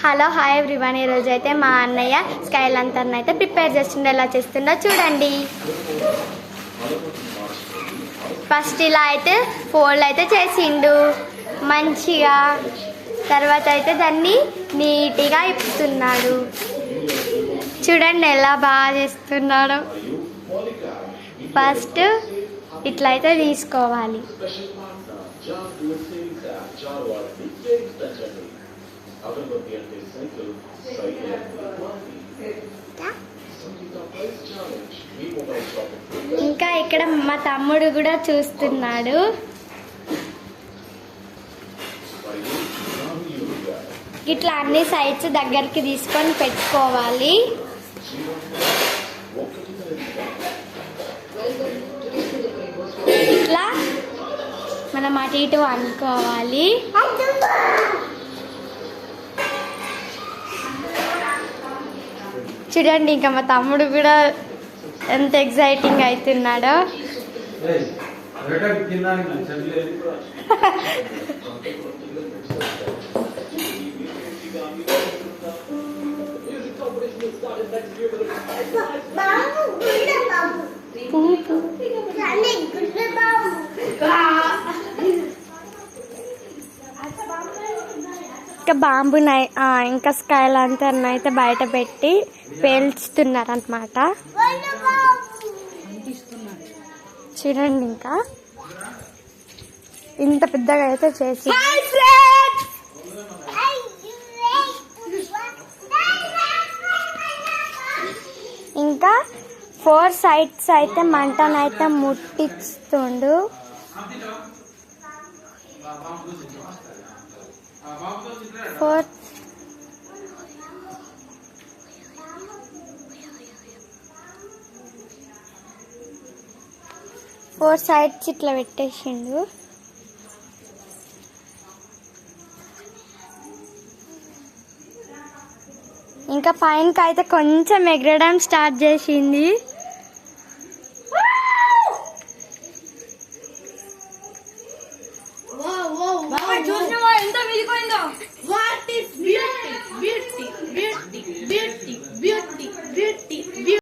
Hello hi everyone. ఈరోజు అయితే మా అన్నయ్య స్కై లాంతర్న్ అయితే ప్రిపేర్ చేస్తుండే. ఎలా చేస్తుండో చూడండి. ఫస్ట్ ఇలా అయితే ఫోల్డ్ అయితే చేసిండు మంచిగా. తర్వాత అయితే దాన్ని నీట్గా ఇప్పుతున్నాడు. చూడండి ఎలా బాగా చేస్తున్నాడు. ఫస్ట్ ఇట్లా అయితే తీసుకోవాలి. ఇంకా ఇక్కడ మా తమ్ముడు కూడా చూస్తున్నాడు. ఇట్లా అన్ని సైడ్స్ దగ్గరికి తీసుకొని పెట్టుకోవాలి. ఇట్లా మనం అటు ఇటు అనుకోవాలి. చూడండి ఇంకా మా తమ్ముడు కూడా ఎంత ఎగ్జైటింగ్ అవుతున్నాడో. ఇంకా బాంబు ఇంకా స్కై లాంతర్న్ అయితే బయట పెట్టి పేల్చుతున్నారు అన్నమాట. చూడండి ఇంకా ఇంత పెద్దగా అయితే చేసి ఇంకా 4 సైడ్స్ అయితే మంటనైతే ముట్టిస్తుండు. ఫోర్ సైడ్స్ ఇట్లా పెట్టేసిండు. ఇంకా పైనకి అయితే కొంచెం ఎగరడం స్టార్ట్ చేసింది.